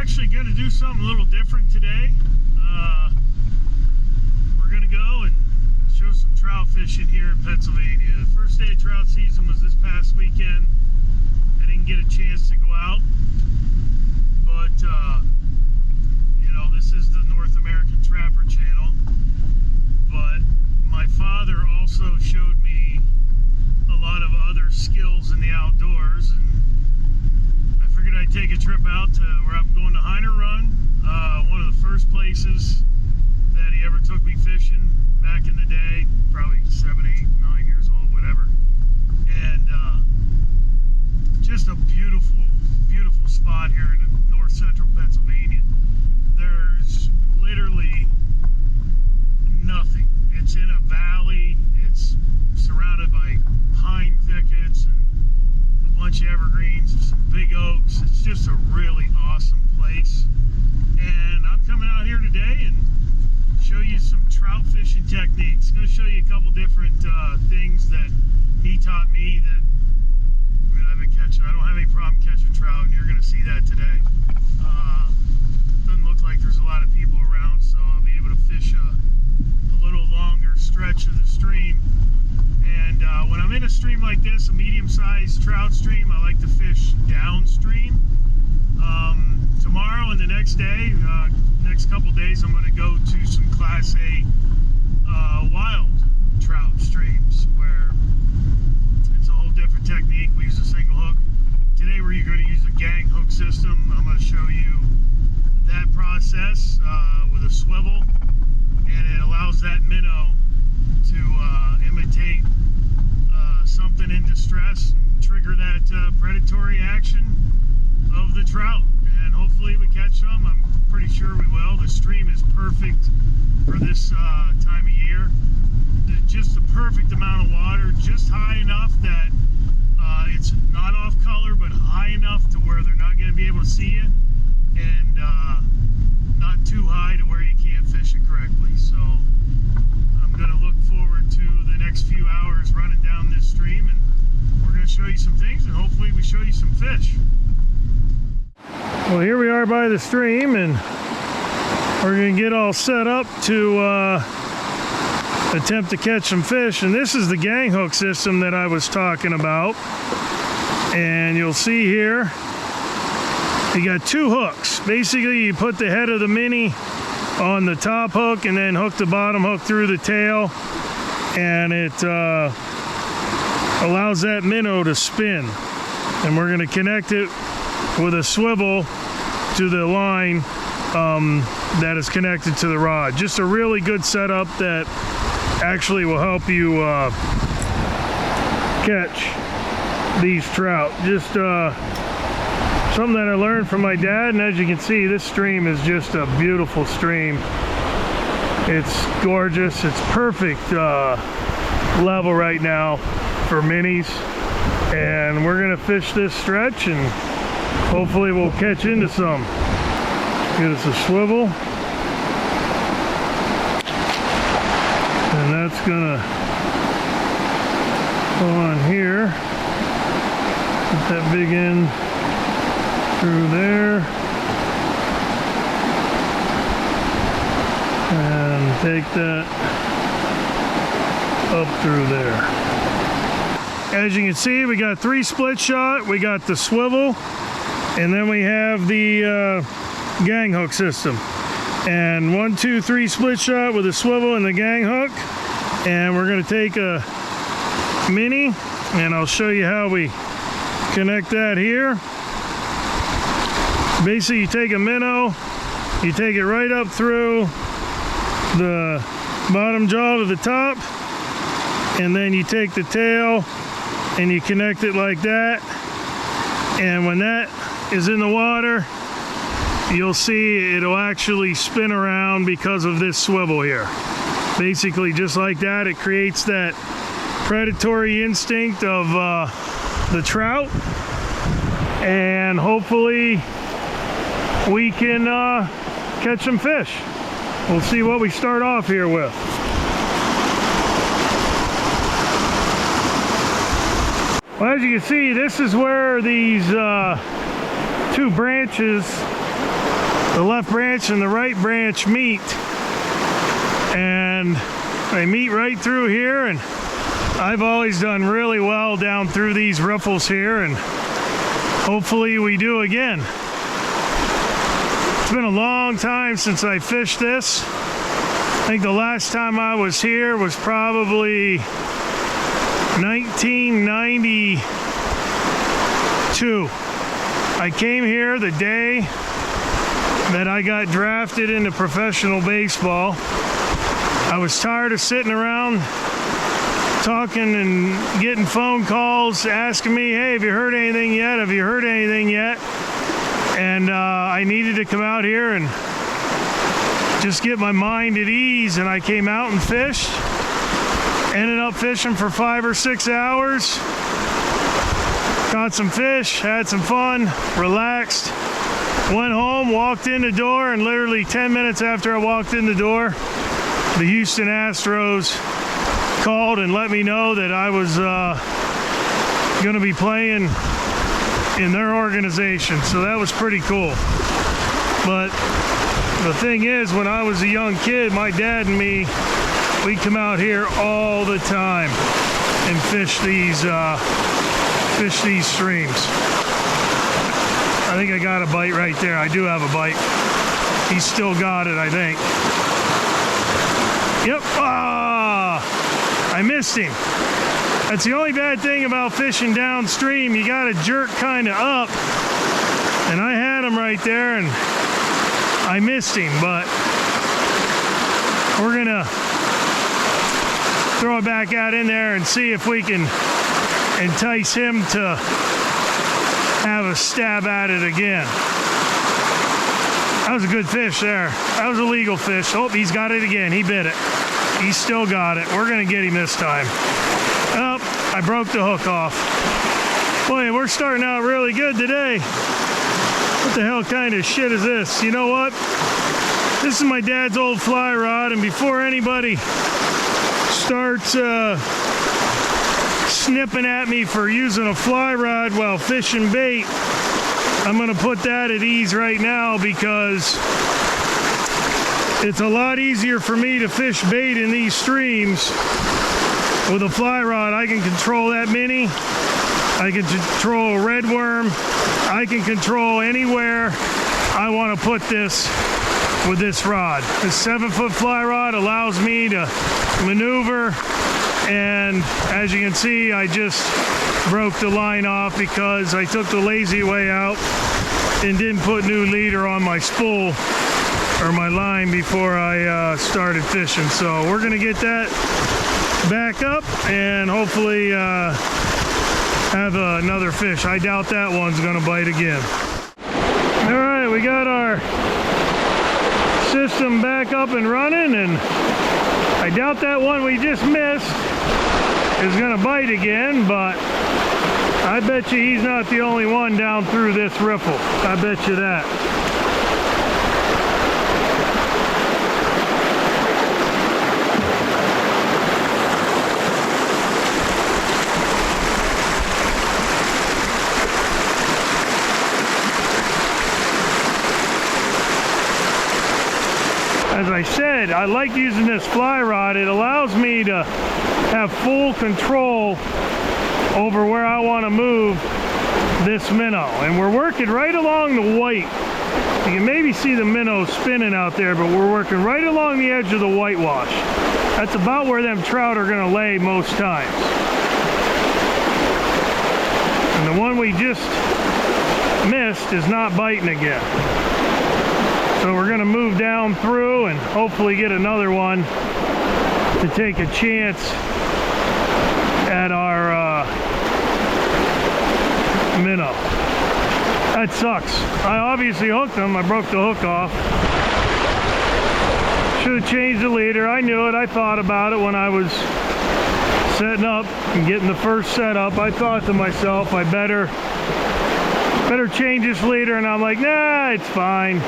actually going to do something a little different today. We're going to go and show some trout fishing here in Pennsylvania. The first day of trout season was this past weekend. I didn't get a chance to go out, but you know, this is the North American Trapper channel, but my father also showed me a lot of other skills in the outdoors, and I figured I'd take a trip out to where I'm going to Heiner Run, one of the first places that he ever took me fishing back in the day, probably 7, 8, 9 years old, whatever. And just a beautiful, beautiful spot here in north central Pennsylvania. There's literally nothing. It's in a valley. It's surrounded by pine thickets and a bunch of evergreens, some big oaks. It's just a really awesome place. And I'm coming out here today and show you some trout fishing techniques. I'm going to show you a couple different things that he taught me that, I mean, I've been catching. I don't have any problem catching trout, and you're going to see that today. Doesn't look like there's a lot of people around, so I'll be able to fish a little longer stretch of the stream. And when I'm in a stream like this, a medium-sized trout stream, I like to fish downstream. Tomorrow and the next day, next couple days, I'm going to go to some Class A wild trout streams where it's a whole different technique. We use a single hook. Today we're going to use a gang hook system. I'm going to show you that process with a swivel, and it allows that minnow to imitate something in distress and trigger that predatory action of the trout, and hopefully we catch some. I'm pretty sure we will. The stream is perfect for this time of year. Just the perfect amount of water, just high enough that it's not off color, but high enough to where they're not going to be able to see you, and not too high to where you can't fish it correctly. So I'm going to look forward to the next few hours running down this stream, and we're going to show you some things, and hopefully we show you some fish. Well, here we are by the stream, and we're going to get all set up to attempt to catch some fish. And this is the gang hook system that I was talking about. And you'll see here, you got two hooks. Basically, you put the head of the mini on the top hook and then hook the bottom hook through the tail, and it allows that minnow to spin. And we're going to connect it with a swivel to the line that is connected to the rod. Just a really good setup that actually will help you catch these trout. Just something that I learned from my dad, and as you can see, this stream is just a beautiful stream. It's gorgeous. It's perfect level right now for minis, and we're gonna fish this stretch and hopefully we'll catch into some. Get us a swivel, and that's gonna go on here. Put that big end through there, and take that up through there. As you can see, we got 3 split shot, we got the swivel, and then we have the gang hook system. And 1, 2, 3 split shot with a swivel and the gang hook. And we're going to take a mini, and I'll show you how we connect that here. Basically, you take a minnow, you take it right up through the bottom jaw to the top, and then you take the tail and you connect it like that. And when that is in the water, you'll see it'll actually spin around because of this swivel here. Basically, just like that, it creates that predatory instinct of the trout, and hopefully we can catch some fish. We'll see what we start off here with. Well, as you can see, this is where these 2 branches the left branch and the right branch meet, and they meet right through here, and I've always done really well down through these riffles here, and hopefully we do again. It's been a long time since I fished this. I think the last time I was here was probably 1992. I came here the day that I got drafted into professional baseball. I was tired of sitting around talking and getting phone calls asking me, hey, have you heard anything yet? Have you heard anything yet? And I needed to come out here and just get my mind at ease, and I came out and fished. Ended up fishing for 5 or 6 hours. Caught some fish, had some fun, relaxed. Went home, walked in the door, and literally 10 minutes after I walked in the door, the Houston Astros called and let me know that I was going to be playing in their organization. So that was pretty cool. But the thing is, when I was a young kid, my dad and me, we'd come out here all the time and fish these streams. I think I got a bite right there. I do have a bite. He's still got it, I think. Yep. Ah! I missed him. That's the only bad thing about fishing downstream. You got to jerk kind of up. And I had him right there, and I missed him. But we're going to throw it back out in there and see if we can entice him to have a stab at it again. That was a good fish there. That was a legal fish. Oh, he's got it again. He bit it. He's still got it. We're going to get him this time. Oh, I broke the hook off. Boy, we're starting out really good today. What the hell kind of shit is this? You know what? This is my dad's old fly rod, and before anybody starts snipping at me for using a fly rod while fishing bait, I'm going to put that at ease right now, because it's a lot easier for me to fish bait in these streams with a fly rod. I can control that mini. I can control a red worm. I can control anywhere I want to put this with this rod. This 7-foot fly rod allows me to maneuver, and as you can see, I just broke the line off because I took the lazy way out and didn't put new leader on my spool or my line before I started fishing. So we're gonna get that back up and hopefully have another fish. I doubt that one's gonna bite again. All right, we got our system back up and running, and I doubt that one we just missed is gonna bite again, but I bet you he's not the only one down through this riffle. I bet you that. As I said, I like using this fly rod. It allows me to have full control over where I want to move this minnow. And we're working right along the white. You can maybe see the minnow spinning out there, but we're working right along the edge of the whitewash. That's about where them trout are going to lay most times. And the one we just missed is not biting again. So we're going to move down through and hopefully get another one to take a chance at our minnow. That sucks. I obviously hooked him. I broke the hook off. Should have changed the leader. I knew it. I thought about it when I was setting up and getting the first setup. I thought to myself, I better change this leader, and I'm like, nah, it's fine.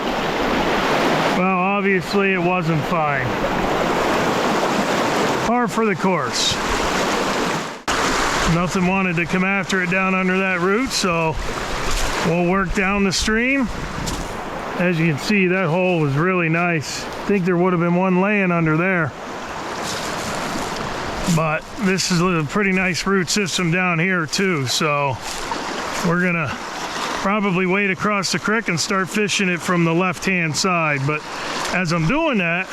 Well, obviously it wasn't fine. Par for the course. Nothing wanted to come after it down under that root, so we'll work down the stream As you can see, that hole was really nice. I think there would have been one laying under there. But this is a pretty nice root system down here too, so we're gonna probably wade across the creek and start fishing it from the left-hand side. But as I'm doing that,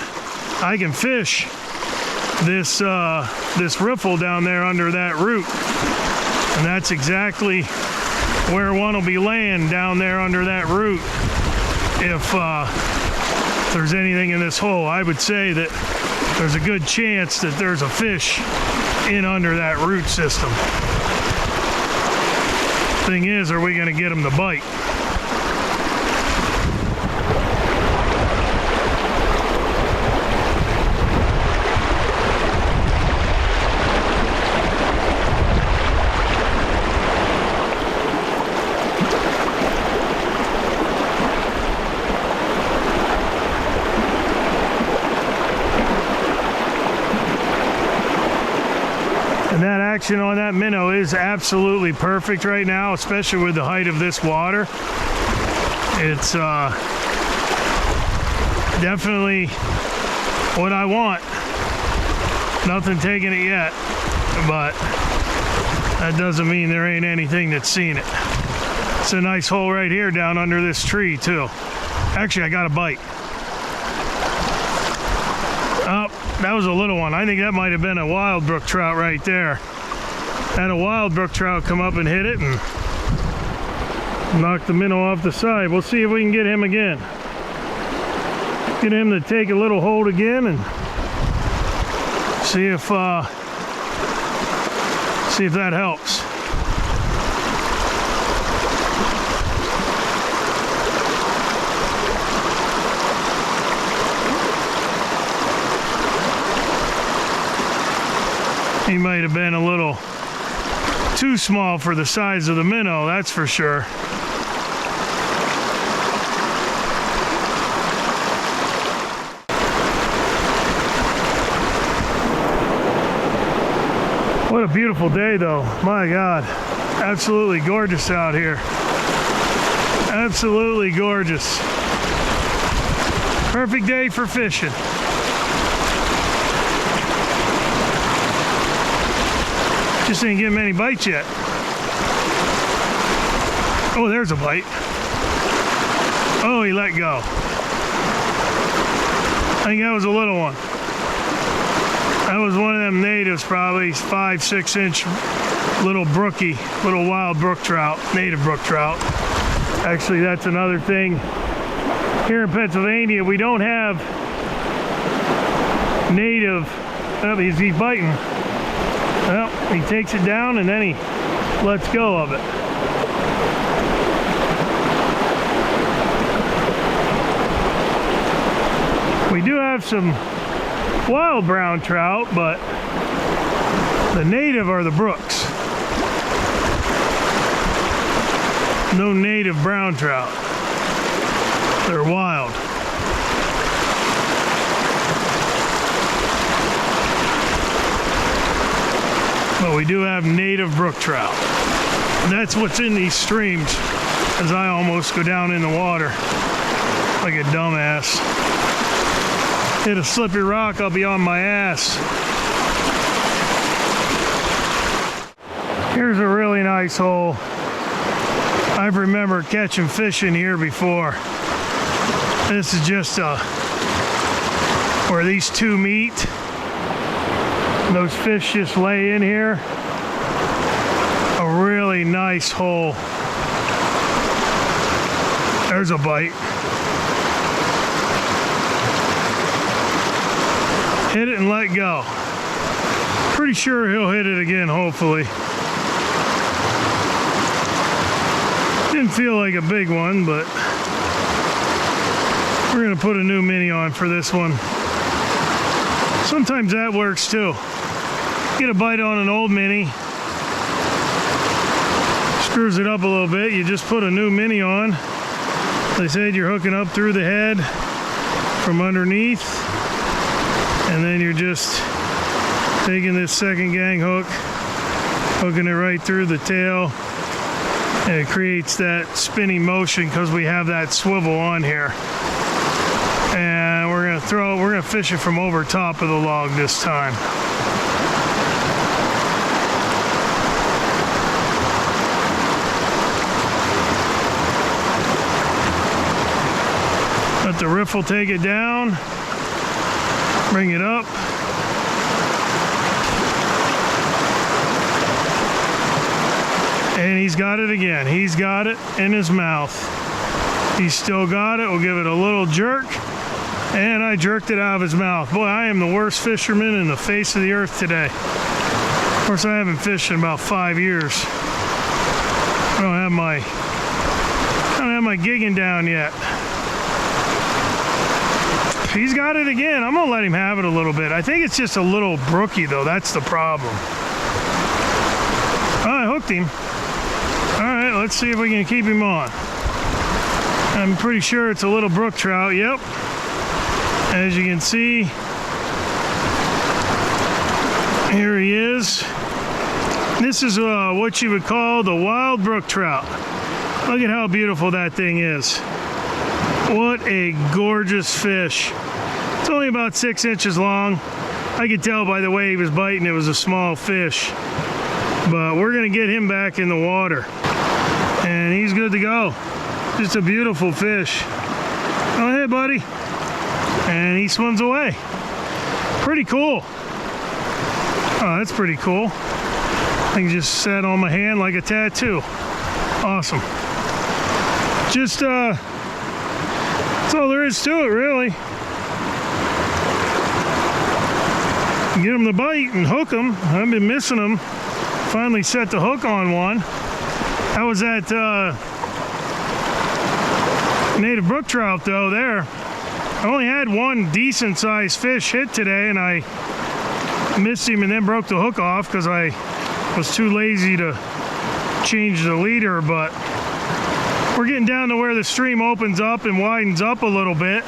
I can fish this riffle down there under that root, and that's exactly where one will be laying, down there under that root. If there's anything in this hole, I would say that there's a good chance that there's a fish in under that root system. Thing is, are we going to get them to bite? Action on that minnow is absolutely perfect right now, especially with the height of this water. It's definitely what I want. Nothing taking it yet, but that doesn't mean there ain't anything that's seen it. It's a nice hole right here down under this tree too. Actually, I got a bite. Oh, that was a little one. I think that might have been a wild brook trout right there. Had a wild brook trout come up and hit it and knock the minnow off the side. We'll see if we can get him again. Get him to take a little hold again and see if that helps. He might have been a little too small for the size of the minnow, that's for sure. What a beautiful day though. My God, absolutely gorgeous out here. Absolutely gorgeous. Perfect day for fishing. Just ain't getting many bites yet. Oh, there's a bite. Oh, he let go. I think that was a little one. That was one of them natives, probably 5-6 inch little brookie, little wild brook trout, native brook trout. Actually, that's another thing. Here in Pennsylvania, we don't have native. Oh, he's biting. Well, he takes it down and then he lets go of it. We do have some wild brown trout, but the native are the brooks. No native brown trout. They're wild. But we do have native brook trout. And that's what's in these streams, as I almost go down in the water like a dumbass. Hit a slippery rock, I'll be on my ass. Here's a really nice hole. I remember catching fish in here before. This is just where these two meet. Those fish just lay in here. A really nice hole. There's a bite. Hit it and let go. Pretty sure he'll hit it again, hopefully. Didn't feel like a big one, but we're gonna put a new mini on for this one. Sometimes that works too. Get a bite on an old mini, screws it up a little bit, you just put a new mini on. They said you're hooking up through the head from underneath, and then you're just taking this second gang hook, hooking it right through the tail And it creates that spinning motion because we have that swivel on here. And we're gonna fish it from over top of the log this time. Let the riffle take it down, bring it up. And he's got it again. He's got it in his mouth. He's still got it. We'll give it a little jerk. And I jerked it out of his mouth. Boy, I am the worst fisherman in the face of the earth today. Of course, I haven't fished in about 5 years. I don't have my gigging down yet. He's got it again. I'm gonna let him have it a little bit. I think it's just a little brooky though. That's the problem. Oh, I hooked him. All right, let's see if we can keep him on. I'm pretty sure it's a little brook trout. Yep. As you can see, here he is. This is what you would call the wild brook trout. Look at how beautiful that thing is. What a gorgeous fish. It's only about 6 inches long. I could tell by the way he was biting it was a small fish. But we're gonna get him back in the water. And he's good to go. Just a beautiful fish. Go ahead, buddy. And he swims away. Pretty cool. Oh, that's pretty cool. I can just set on my hand like a tattoo. Awesome. Just, that's all there is to it, really. Get him to bite and hook him. I've been missing them. Finally set the hook on one. That was that native brook trout though there. I only had one decent sized fish hit today and I missed him and then broke the hook off because I was too lazy to change the leader, but we're getting down to where the stream opens up and widens up a little bit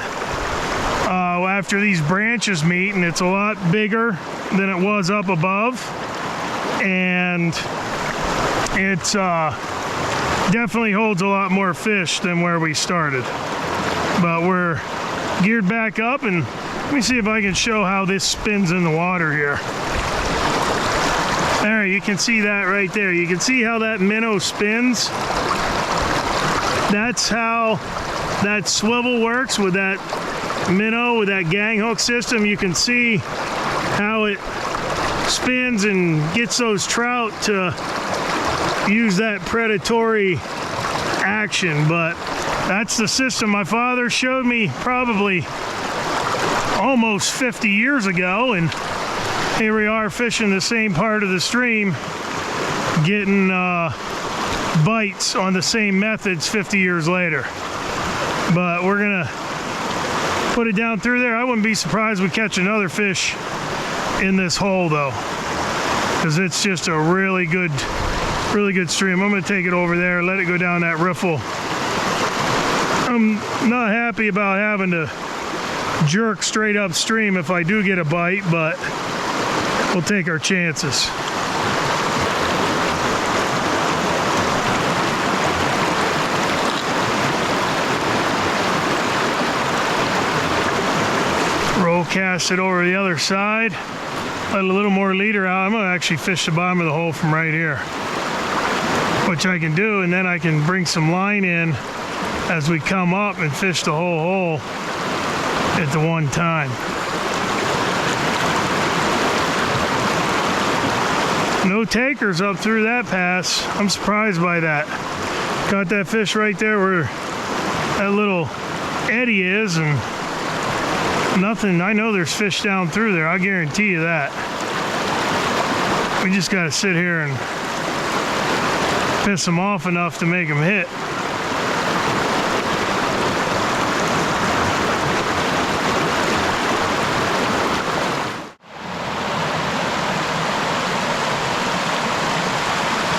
after these branches meet, and it's a lot bigger than it was up above, and it's definitely holds a lot more fish than where we started. But we're geared back up, and let me see if I can show how this spins in the water here. There, you can see that right there. You can see how that minnow spins. That's how that swivel works with that minnow, with that gang hook system. You can see how it spins and gets those trout to use that predatory action. But that's the system my father showed me probably almost 50 years ago, and here we are fishing the same part of the stream, getting bites on the same methods 50 years later. But we're gonna put it down through there. I wouldn't be surprised we catch another fish in this hole though, because it's just a really good stream. I'm gonna take it over there, let it go down that riffle. I'm not happy about having to jerk straight upstream if I do get a bite, but we'll take our chances. Roll cast it over the other side. Let a little more leader out. I'm gonna actually fish the bottom of the hole from right here, which I can do, and then I can bring some line in as we come up and fish the whole hole at the one time. No takers up through that pass. I'm surprised by that. Got that fish right there where that little eddy is, and nothing. I know there's fish down through there. I guarantee you that. We just got to sit here and piss them off enough to make them hit.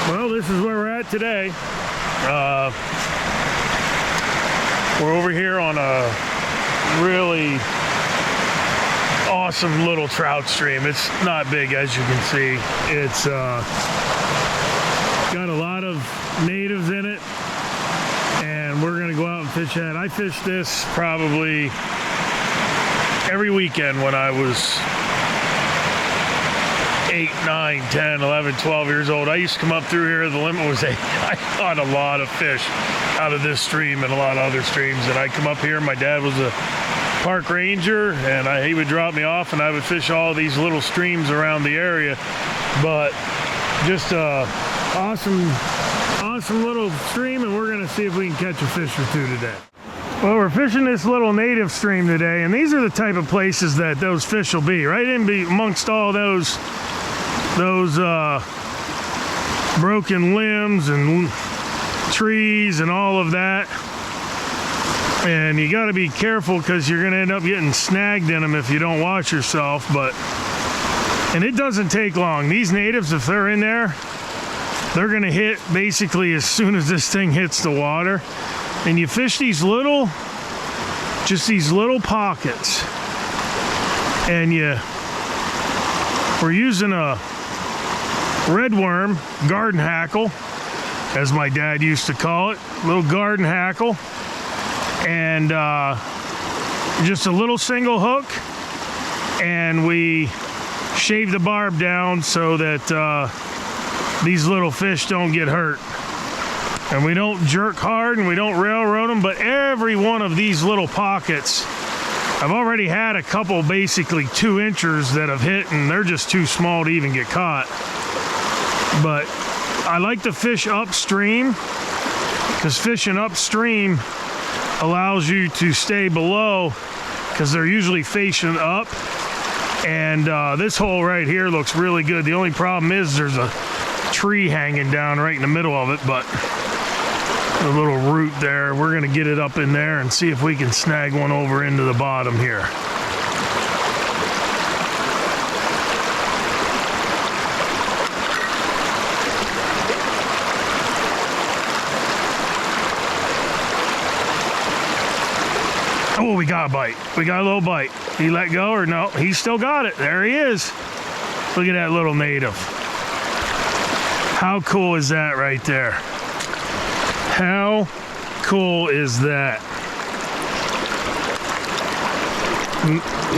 Well, this is where we're at today. We're over here on a really awesome little trout stream. It's not big, as you can see. It's got a lot of natives in it. fish head. I fished this probably every weekend when I was 8, 9, 10, 11, 12 years old. I used to come up through here. The limit was 8. I caught a lot of fish out of this stream and a lot of other streams. And I'd come up here. My dad was a park ranger, and he would drop me off, and I would fish all these little streams around the area. But just a awesome little stream, and we're gonna see if we can catch a fish or two today. Well, we're fishing this little native stream today, and these are the type of places that those fish will be, right in amongst all those broken limbs and trees and all of that. And you got to be careful because you're going to end up getting snagged in them if you don't watch yourself. And it doesn't take long. These natives, if they're in there, they're going to hit basically as soon as this thing hits the water. And you fish these little pockets. And we're using a red worm garden hackle, as my dad used to call it, little garden hackle. And just a little single hook, and we shave the barb down so that these little fish don't get hurt. And we don't jerk hard and we don't railroad them, but every one of these little pockets, I've already had a couple basically 2-inchers that have hit, and they're just too small to even get caught. But I like to fish upstream, because fishing upstream allows you to stay below, because they're usually facing up. And this hole right here looks really good. The only problem is there's a tree hanging down right in the middle of it, but the little root there, we're gonna get it up in there and see if we can snag one over into the bottom here. Oh, we got a bite. We got a little bite. He let go or no? He still got it. There he is. Look at that little native. How cool is that right there? How cool is that?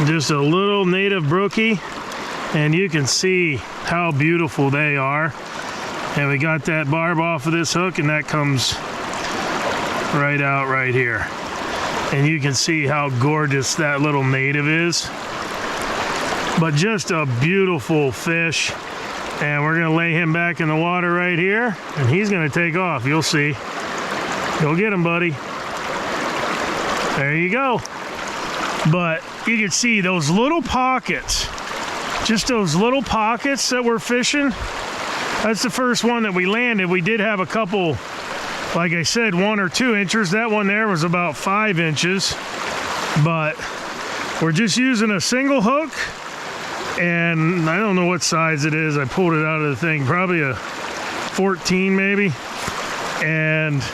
Just a little native brookie, and you can see how beautiful they are. And we got that barb off of this hook, and that comes right out right here. And you can see how gorgeous that little native is. But just a beautiful fish. And we're gonna lay him back in the water right here, and he's gonna take off. You'll see. Go get him, buddy. There you go. But you can see those little pockets, just those little pockets that we're fishing. That's the first one that we landed. We did have a couple, like I said, 1 or 2 inchers. That one there was about 5 inches, but we're just using a single hook, and I don't know what size it is. I pulled it out of the thing, probably a 14 maybe, and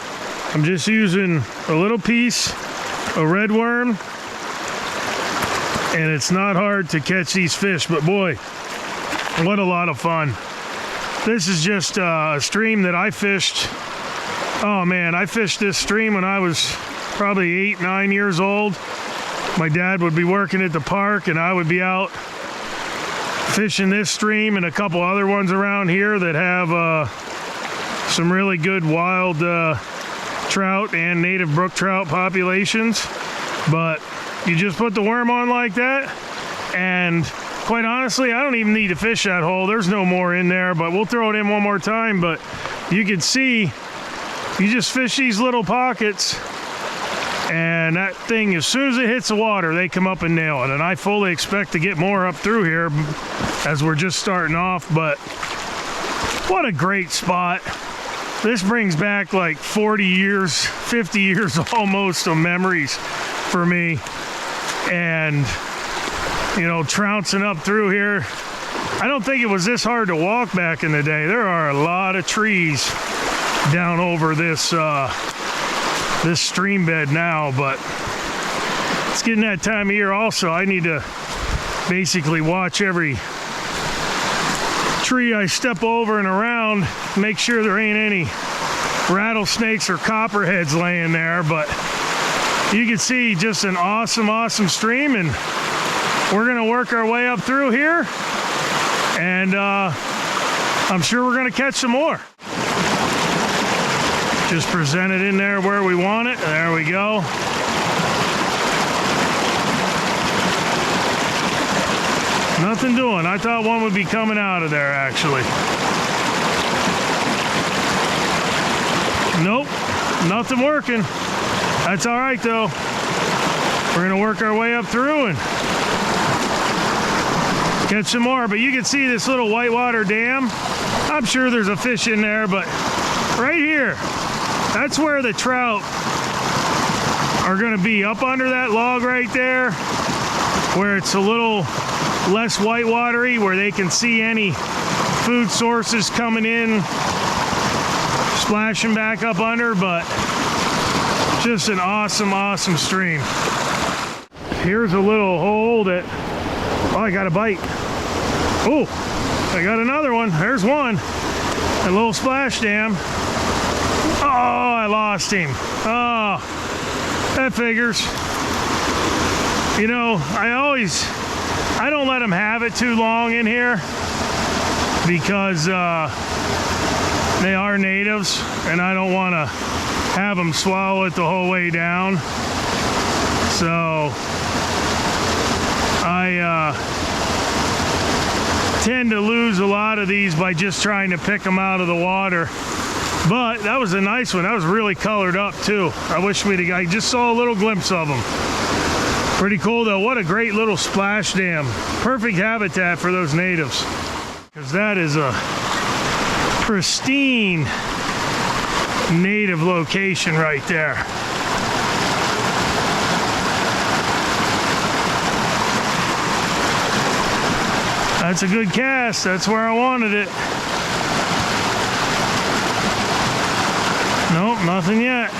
I'm just using a little piece of red worm, and it's not hard to catch these fish, but boy, what a lot of fun. This is just a stream that I fished. Oh man, I fished this stream when I was probably 8, 9 years old. My dad would be working at the park, and I would be out fishing this stream and a couple other ones around here that have some really good wild trout and native brook trout populations. But you just put the worm on like that, and quite honestly, I don't even need to fish that hole. There's no more in there, but we'll throw it in one more time. But you can see, you just fish these little pockets, and that thing, as soon as it hits the water, they come up and nail it. And I fully expect to get more up through here as we're just starting off. But what a great spot. This brings back like 40 years, 50 years almost of memories for me. And, you know, trouncing up through here. I don't think it was this hard to walk back in the day. There are a lot of trees down over this this stream bed now, but it's getting that time of year also. I need to basically watch every tree I step over and around, make sure there ain't any rattlesnakes or copperheads laying there. But You can see just an awesome stream, and we're gonna work our way up through here, and I'm sure we're gonna catch some more. Just present it in there where we want it. There we go. Nothing doing. I thought one would be coming out of there, actually. Nope, nothing working. That's all right, though. We're gonna work our way up through and catch some more. But you can see this little whitewater dam. I'm sure there's a fish in there, but right here, that's where the trout are gonna be, up under that log right there, where it's a little less whitewatery, where they can see any food sources coming in, splashing back up under. But just an awesome stream. Here's a little hole that, oh, I got a bite. Oh, I got another one. There's one. A little splash dam. Oh, I lost him. Oh, that figures. You know, I don't let them have it too long in here, because they are natives, and I don't want to have them swallow it the whole way down. So I tend to lose a lot of these by just trying to pick them out of the water. But that was a nice one. That was really colored up too. I wish I just saw a little glimpse of them. Pretty cool though. What a great little splash dam. Perfect habitat for those natives, because that is a pristine native location right there. That's a good cast. That's where I wanted it. Nope, nothing yet.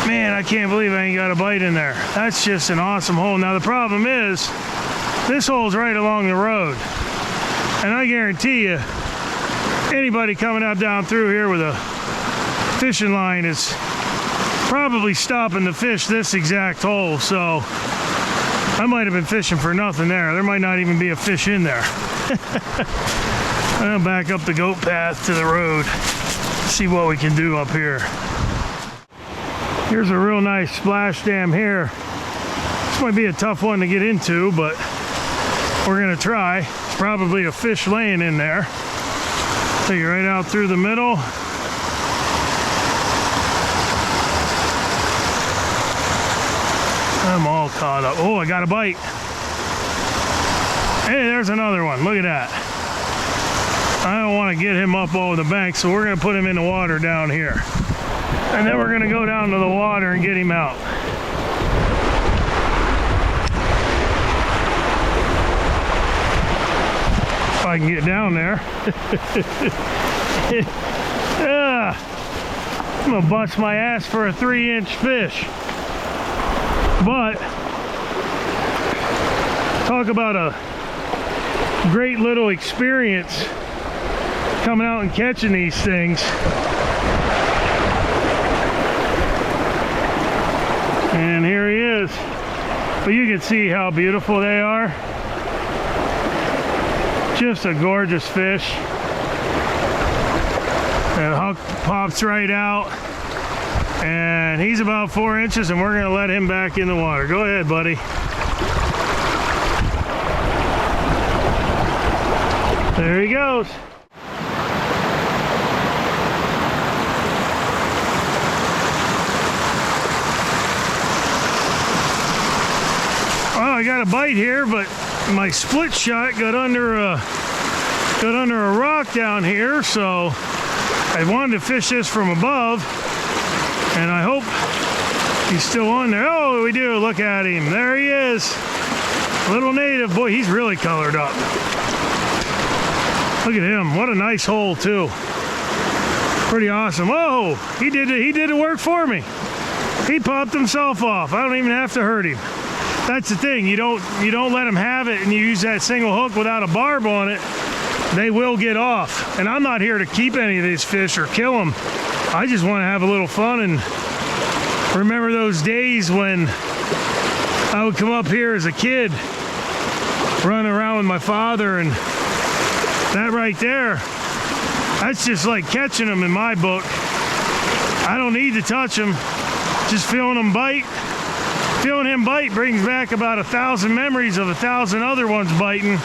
Man, I can't believe I ain't got a bite in there. That's just an awesome hole. Now the problem is, this hole's right along the road, and I guarantee you, anybody coming up down through here with a fishing line is probably stopping to fish this exact hole. So I might have been fishing for nothing there. There might not even be a fish in there. I'll back up the goat path to the road, see what we can do up here. Here's a real nice splash dam here. This might be a tough one to get into, but we're gonna try. It's probably a fish laying in there. Take it right out through the middle. I'm all caught up. Oh, I got a bite. Hey, there's another one. Look at that. I don't want to get him up over the bank, so we're going to put him in the water down here. And then we're going to go down to the water and get him out. If I can get down there. I'm going to bust my ass for a 3-inch fish. But talk about a great little experience coming out and catching these things. And here he is. But you can see how beautiful they are. Just a gorgeous fish. And the hook pops right out. And he's about 4 inches, and we're going to let him back in the water. Go ahead, buddy. There he goes. Well, I got a bite here, but my split shot got under a rock down here, so I wanted to fish this from above. And I hope he's still on there. Oh, we do. Look at him. There he is. Little native. Boy, he's really colored up. Look at him. What a nice hole, too. Pretty awesome. Oh, he did the work for me. He popped himself off. I don't even have to hurt him. that's the thing. You don't let them have it and you use that single hook without a barb on it, they will get off. And I'm not here to keep any of these fish or kill them. I just want to have a little fun and remember those days when I would come up here as a kid, running around with my father, and that right there, that's just like catching them in my book. I don't need to touch them. Just feeling them bite. Feeling him bite brings back about 1,000 memories of 1,000 other ones biting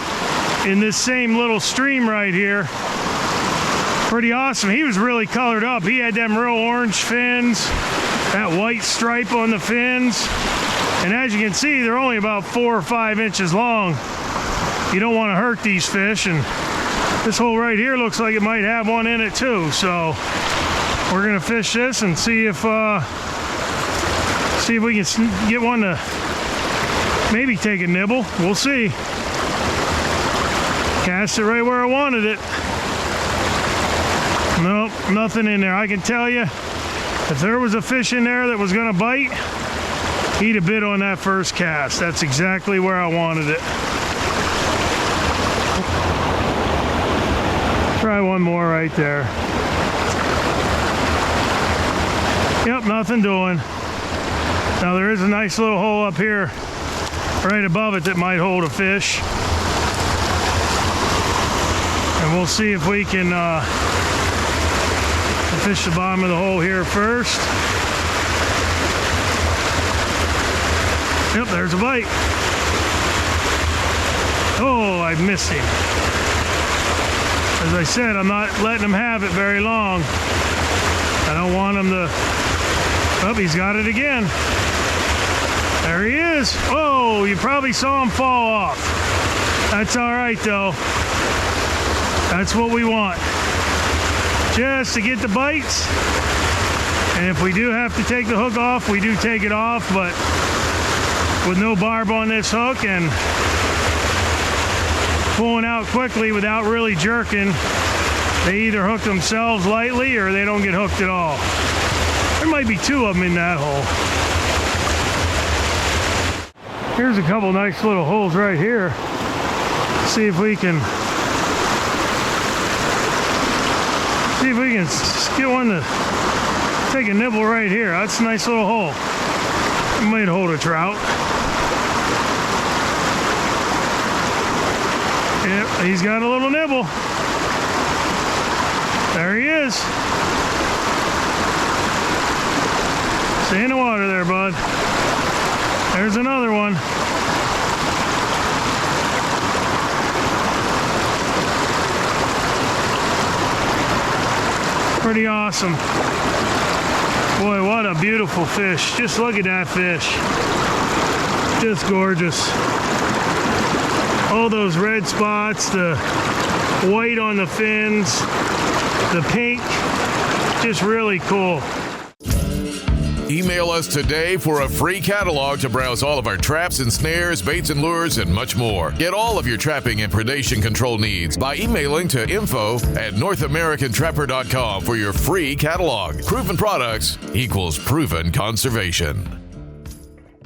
in this same little stream right here. Pretty awesome. He was really colored up. He had them real orange fins, that white stripe on the fins. And as you can see, they're only about 4 or 5 inches long. You don't want to hurt these fish. And this hole right here looks like it might have one in it too. So we're gonna fish this and see if we can get one to maybe take a nibble. We'll see. Cast it right where I wanted it. Nope, nothing in there. I can tell you, if there was a fish in there that was gonna bite, he'd have bit on that first cast. That's exactly where I wanted it. Try one more right there. Yep, nothing doing. Now there is a nice little hole up here right above it that might hold a fish. And we'll see if we can fish the bottom of the hole here first. Yep, there's a bite. Oh, I missed him. As I said, I'm not letting him have it very long. I don't want him to... Oh, he's got it again. There he is. Oh, you probably saw him fall off. That's all right, though. That's what we want. Just to get the bites. And if we do have to take the hook off, we do take it off, but with no barb on this hook and pulling out quickly without really jerking, they either hook themselves lightly or they don't get hooked at all. There might be 2 of them in that hole. Here's a couple nice little holes right here. See if we can get one to take a nibble right here. That's a nice little hole. It might hold a trout. Yep, he's got a little nibble. There he is. Stay in the water there, bud. There's another one. Pretty awesome. Boy, what a beautiful fish. Just look at that fish. Just gorgeous. All those red spots, the white on the fins, the pink, just really cool. Email us today for a free catalog to browse all of our traps and snares, baits and lures, and much more. Get all of your trapping and predation control needs by emailing to info@NorthAmericanTrapper.com for your free catalog. Proven products equals proven conservation.